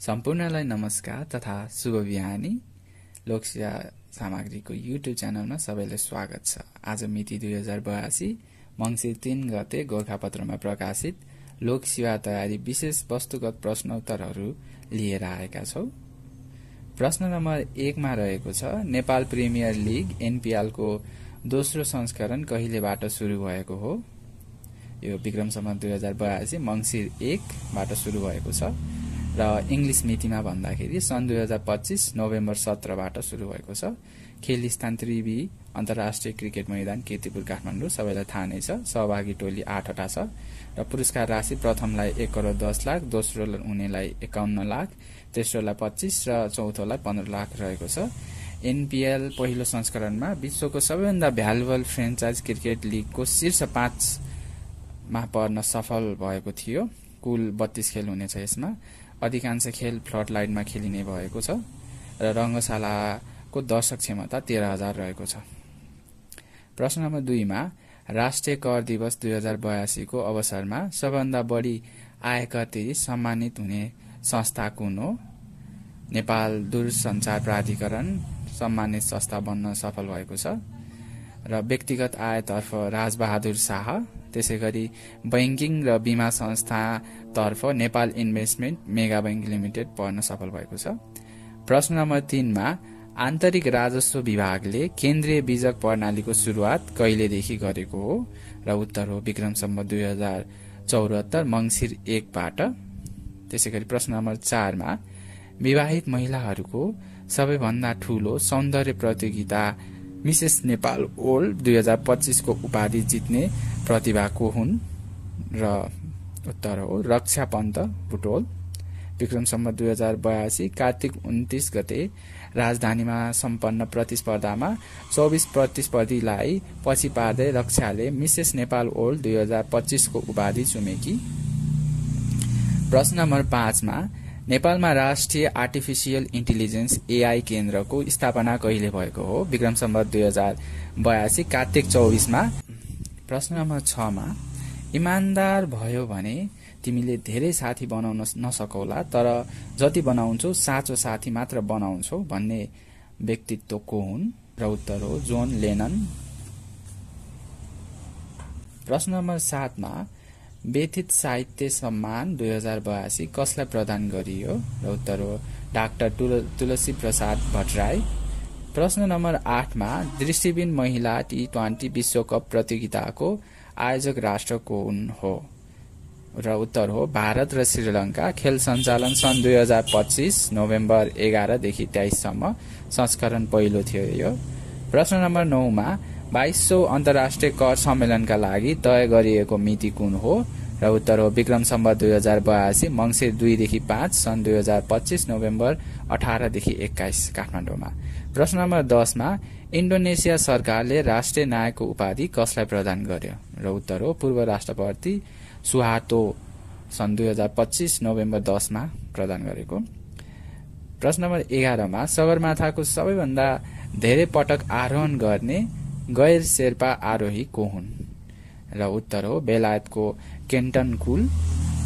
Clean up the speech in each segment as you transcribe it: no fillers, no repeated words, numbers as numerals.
सम्पूर्णलाई नमस्कार तथा शुभ बिहानी। लोकसेवा सामग्रीको युट्युब च्यानलमा सबैलाई स्वागत छ। आज मिति 2082 मंसिर 3 गते गोरखापत्रमा प्रकाशित लोकसेवा तयारी विशेष वस्तुगत प्रश्नोत्तरहरू लिएर आएका छौं। प्रश्न नम्बर 1 मा रहेको छ, नेपाल प्रिमियर लिग एनपीएल को दोस्रो संस्करण कहिलेबाट सुरु भएको हो? यो विक्रम सम्वत 2082 मंसिर 1 बाट सुरु भएको छ र इंग्लिश मितिमा भन्दाखेरि सन् 2025 नोभेम्बर 17 बाट सुरु भएको छ। खेल स्थान त्रिवी अन्तर्राष्ट्रिय क्रिकेट मैदान कीर्तिपुर काठमाडौँ, सबैलाई थाहा नै छ। सहभागी टोली 8 वटा छ र पुरस्कार राशि प्रथमलाई 1 करोड 10 लाख, दोस्रो हुनेलाई 51 लाख, तेस्रोलाई 25 र चौथोलाई 15 लाख रहेको छ। एनपीएल पहिलो संस्करणमा विश्वको सबैभन्दा भ्यालुएबल फ्रेन्चाइज क्रिकेट लिगको शीर्ष 5 मा पर्न सफल भएको थियो। कुल 32 खेल हुनेछ। यसमा अधिकांश खेल फ्लड लाइटमा खेलिने भएको छ र रंगशालाको दर्शक क्षमता 13,000 रहेको छ। प्रश्न नम्बर 2 मा राष्ट्रिय कर दिवस 2082 को अवसरमा सबभन्दा बढी आयकर तिरी सम्मानित हुने संस्था कुन हो? नेपाल दूरसञ्चार प्राधिकरण सम्मानित संस्था बन्न सफल भएको छ र व्यक्तिगत आयतर्फ राजबहादुर शाह, त्यसैगरी बैंकिङ र बीमा संस्था तर्फ Nepal investment mega bank limited पर्न सफल भएको छ। प्रश्न नम्बर 3 मा आन्तरिक राजस्व विभागले केन्द्रीय बीजक प्रणालीको सुरुवात कहिलेदेखि गरेको हो? र उत्तर हो विक्रम सम्वत 2074 मंसिर 1 बाट। त्यसैगरी प्रश्न नम्बर 4 मा विवाहित महिलाहरूको सबैभन्दा ठूलो सौन्दर्य प्रतियोगिता मिसेस नेपाल वर्ल्ड 2025 को उपाधि जित्ने प्रतिभा को हुन्? र उत्तर हो रक्षा पन्त बुटोल। विक्रम सम्वत 2082 कार्तिक 29 गते राजधानीमा सम्पन्न प्रतिस्पर्धामा 24 प्रतिस्पर्धीलाई पछि पार्दै रक्षाले मिसेस नेपाल वर्ल्ड 2025 को उपाधि चुमेकी। प्रश्न नम्बर 5 मा नेपालमा राष्ट्रिय आर्टिफिशियल इन्टेलिजेन्स एआई केन्द्रको स्थापना कहिले भएको हो? विक्रम सम्वत 2082 कार्तिक 24 मा। प्रश्न नम्बर 6 मा इमानदार भयो भने तिमीले धेरै साथी बनाउन नसकौला, तर जति बनाउँछौ साँचो साथी मात्र बनाउँछौ भन्ने व्यक्तित्व को हुन्? र उत्तर हो जोन लेनन। प्रश्न नम्बर 7 मा व्यथित साहित्य सम्मान 2082 कसलाई प्रदान गरियो? र उत्तर हो डाक्टर तुलसी प्रसाद भट्टराई। प्रश्न नम्बर 8 मा दृष्टिबिन महिला T20 विश्वकप प्रतियोगिताको आयोजक राष्ट्र कुन हो? र उत्तर हो भारत र श्रीलंका। खेल सञ्चालन सन् 2025 नोभेम्बर 11 देखि 23 सम्म संस्करण पहिलो थियो यो। प्रश्न नम्बर 9 मा 22औं अन्तर्राष्ट्रिय कर सम्मेलनका लागि तय गरिएको मिति कुन हो? र उत्तर हो विक्रम सम्वत 2082 मंसिर 2 देखि 5 सन् 2025 नोभेम्बर 18 देखि 21 काठमाडौँमा। प्रश्न नम्बर 10 मा इन्डोनेसिया सरकारले राष्ट्रिय नायकको उपाधि कसलाई प्रदान गर्यो? र उत्तर हो पूर्व राष्ट्रपति सुहार्तो सन् 2025 नोभेम्बर 10 मा प्रदान गरेको। प्रश्न नम्बर 11 मा सगरमाथाको सबैभन्दा धेरै पटक आरोहण गर्ने गैर शेर्पा आरोही को हुन्? र उत्तर हो बेलायतको केन्टन कुल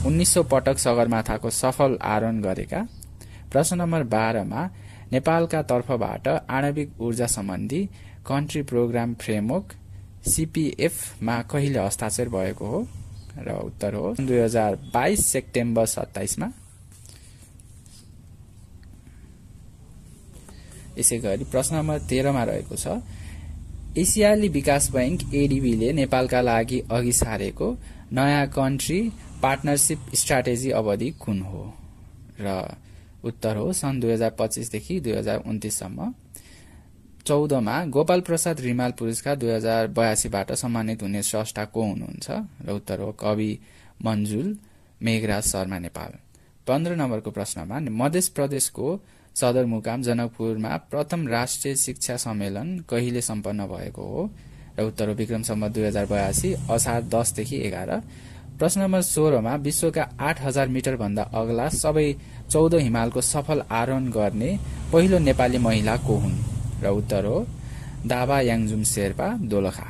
1900 पटक सगरमाथाको सफल आरोहण गरेका। प्रश्न नम्बर 12 मा नेपालका तर्फबाट आणविक ऊर्जा सम्बन्धी कन्ट्री प्रोग्राम फ्रेमवर्क CPF मा कहिले हस्ताक्षर भएको हो? र उत्तर हो 2022 सेप्टेम्बर 27 मा। यसैगरी प्रश्न नम्बर 13 मा रहेको छ, एसियाली विकास बैंक ADB ले नेपालका लागि अघि सारेको नयाँ कन्ट्री पार्टनरशिप स्ट्राटेजी अवधि कुन हो? र उत्तर हो सन् 2025 देखि 2029 सम्म। 14 मा गोपाल प्रसाद रिमाल पुरस्कार 2082 बाट सम्मानित हुने स्रष्टा को हुनुहुन्छ? र उत्तर हो कवि मन्जुल मेघराज शर्मा नेपाल। 15 नम्बरको प्रश्नमा मध्य प्रदेशको सदरमुकाम जनकपुरमा प्रथम राष्ट्रिय शिक्षा सम्मेलन कहिले सम्पन्न भएको हो? र उत्तर हो विक्रम सम्वत 2082 असार 10 देखि 11। प्रश्न नम्बर 16 मा विश्वका 8000 मिटर भन्दा अग्ला सबै 14 हिमालको सफल आरोहण गर्ने पहिलो नेपाली महिला को हुन्? र उत्तर हो दावा याङजुम शेर्पा दोलखा।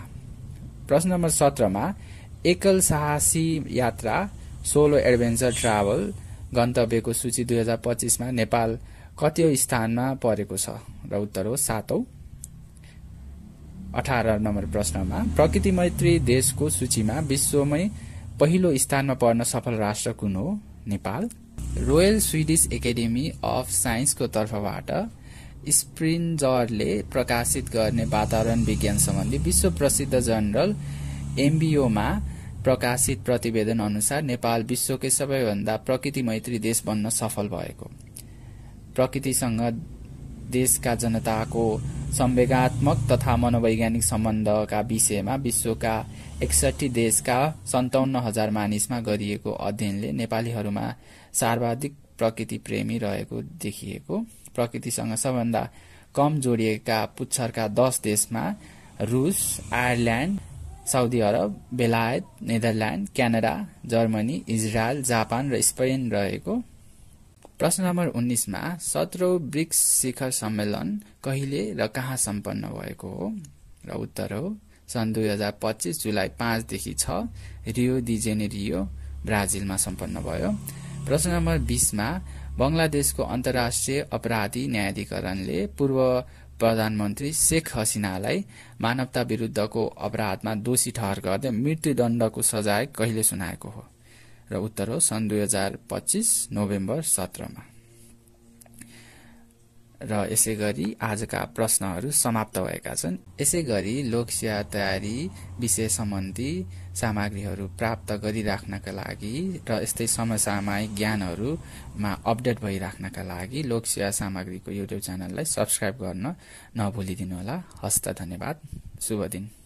प्रश्न नम्बर 17 मा एकल साहसी यात्रा सोलो एडभेन्चर ट्राभल गन्तव्यको सूची 2025 मा नेपाल कतिऔं स्थानमा परेको छ र उत्तर हो 7औं। 18 नम्बर प्रश्नमा प्रकृति मैत्री देशको सूचीमा विश्वमै पहिलो स्थानमा पर्न सफल राष्ट्र कुन हो? Nepal. Royal Swedish academy of साइन्सको तर्फबाट स्प्रिन्जरले प्रकाशित गर्ने वातावरण विज्ञान सम्बन्धी विश्व प्रसिद्ध जर्नल एमबिओमा प्रकाशित प्रतिवेदन अनुसार नेपाल विश्वकै सबैभन्दा प्रकृति मैत्री देश बन्न सफल भएको। प्रकृतिसँग देशका जनताको संवेगात्मक तथा मनोवैज्ञानिक सम्बन्धका विषयमा विश्वका 61 देशका 57,000 मानिसमा गरिएको अध्ययनले नेपालीहरूमा सर्वाधिक प्रकृति प्रेमी रहेको देखिएको। प्रकृतिसँग सबभन्दा कम जोडिएका पुच्छरका 10 देशमा रूस, आयरल्याण्ड, साउदी अरब, बेलायत, Netherlands, Canada, Germany, Israel, Japan र स्पेन रहेको। प्रश्न नम्बर 19 मा 17औं ब्रिक्स शिखर सम्मेलन कहिले र कहाँ सम्पन्न भएको हो? र उत्तर हो सन् 2025 जुलाई 5 देखि 6 रियो डी जेनेरियो ब्राजिलमा सम्पन्न भयो। प्रश्न नम्बर 20 मा बंगलादेशको अन्तर्राष्ट्रिय अपराधी न्यायाधिकरणले पूर्व प्रधानमन्त्री शेख हसिनालाई मानवता विरुद्धको अपराधमा दोषी ठहर गर्दै मृत्युदण्डको सजाय कहिले सुनाएको हो? र उत्तर हो सन् 2025 नोभेम्बर 17 मा। र यसै गरी आजका प्रश्नहरू समाप्त भएका छन्। यसै गरी लोकसेवा तयारी विषय सम्बन्धी सामग्रीहरू प्राप्त गरिराख्नका लागि र यस्तै समसामयिक ज्ञानहरूमा अपडेट भइराख्नका लागि लोकसेवा सामग्रीको युट्युब च्यानललाई सब्स्क्राइब गर्न नभुलिदिनुहोला। हस्त धन्यवाद। शुभ दिन।